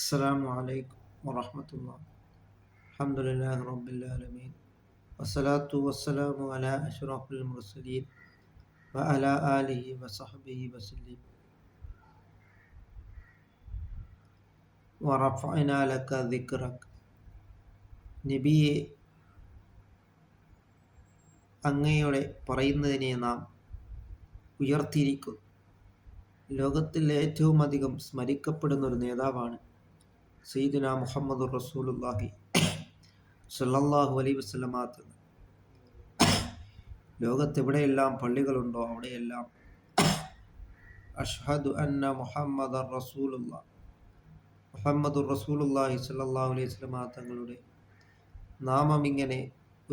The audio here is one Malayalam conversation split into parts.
السلام عليكم ورحمة الله. الحمد لله رب العالمين والصلاة والسلام على أشرف المرسلين وعلى آله وصحبه وسلم ورفعنا لك ذكرك. നബിയെ, അങ്ങയുടെ പറയുന്നതിനെ നാം ഉയർത്തിയിരിക്കുന്നു. ലോകത്തിൽ ഏറ്റവും അധികം സ്മരിക്കപ്പെടുന്ന ഒരു നേതാവാണ് സയ്യിദുനാ മുഹമ്മദുർ റസൂലുള്ളാഹി സ്വല്ലല്ലാഹു അലൈഹി വസല്ലമ തങ്ങൾ. ലോകത്തെവിടെയെല്ലാം പള്ളികളുണ്ടോ അവിടെയെല്ലാം അഷ്ഹദു അന്ന മുഹമ്മദർ റസൂലുള്ളാഹ് മുഹമ്മദുർ റസൂലുള്ളാഹി സ്വല്ലല്ലാഹു അലൈഹി വസല്ലമ തങ്ങളുടെ നാമം ഇങ്ങനെ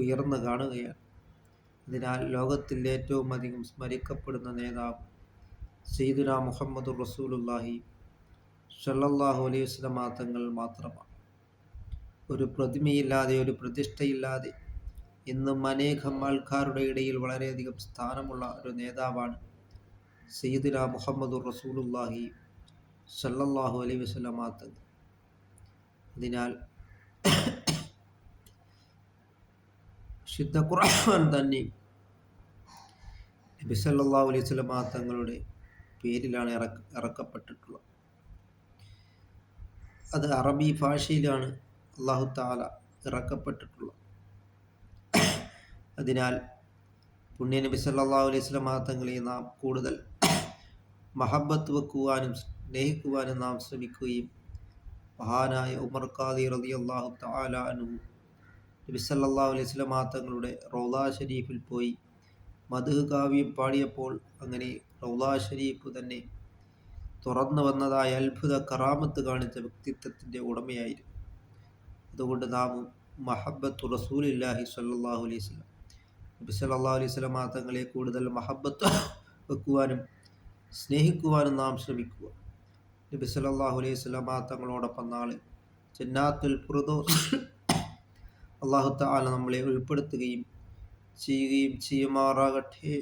ഉയർന്നു കാണുകയാണ്. അതിനാൽ ലോകത്തിൽ ഏറ്റവും അധികം സ്മരിക്കപ്പെടുന്ന നേതാവ് സയ്യിദുനാ മുഹമ്മദുർ റസൂലുള്ളാഹി സ്വല്ലല്ലാഹു അലൈഹി വസല്ലമ തങ്ങൾ മാത്രമാണ്. ഒരു പ്രതിമയില്ലാതെ, ഒരു പ്രതിഷ്ഠയില്ലാതെ ഇന്നും അനേകം ആൾക്കാരുടെ ഇടയിൽ വളരെയധികം സ്ഥാനമുള്ള ഒരു നേതാവാണ് സയ്യിദുനാ മുഹമ്മദുർ റസൂലുള്ളാഹി സ്വല്ലല്ലാഹു അലൈഹി വസല്ലമ തങ്ങൾ. അതിനാൽ വിശുദ്ധ ഖുർആൻ തന്നെ നബി സല്ലല്ലാഹു അലൈഹി വസല്ലമ തങ്ങളുടെ പേരിലാണ് ഇറക്കപ്പെട്ടിട്ടുള്ളത്. അത് അറബി ഭാഷയിലാണ് അല്ലാഹു തആല ഇറക്കപ്പെട്ടിട്ടുള്ളത്. അതിനാൽ പുണ്യ നബി സല്ലല്ലാഹു അലൈഹി വസല്ലമ തങ്ങളെ നാം കൂടുതൽ മഹബത്ത് വെക്കുവാനും സ്നേഹിക്കുവാനും നാം ശ്രമിക്കുകയും മഹാനായ ഉമർ ഖാദി റളിയല്ലാഹു തആല അൻഹു നബി സല്ലല്ലാഹു അലൈഹി വസല്ലമ തങ്ങളുടെ റൗള ഷരീഫിൽ പോയി മദ്ഹ് കാവ്യം പാടിയപ്പോൾ അങ്ങനെ റൗള ഷരീഫ് തന്നെ തുറന്നു വന്നതായ അത്ഭുത കറാമത്ത് കാണിച്ച വ്യക്തിത്വത്തിൻ്റെ ഉടമയായിരുന്നു. അതുകൊണ്ട് നാം മഹബത്തു റസൂലില്ലാഹി സ്വല്ലല്ലാഹു അലൈഹി വസല്ലം നബി സല്ലല്ലാഹു അലൈഹി വസല്ലമ തങ്ങളെ കൂടുതൽ മഹബത്ത് വെക്കുവാനും സ്നേഹിക്കുവാനും നാം ശ്രമിക്കുക. നബി സല്ലല്ലാഹു അലൈഹി വസല്ലമ തങ്ങളോടൊപ്പം നാളെ ജന്നാത്തുൽ ഫിർദൗസ് അല്ലാഹു തആല നമ്മളെ ഉൾപ്പെടുത്തുകയും ചെയ്യുമാറാകട്ടെ.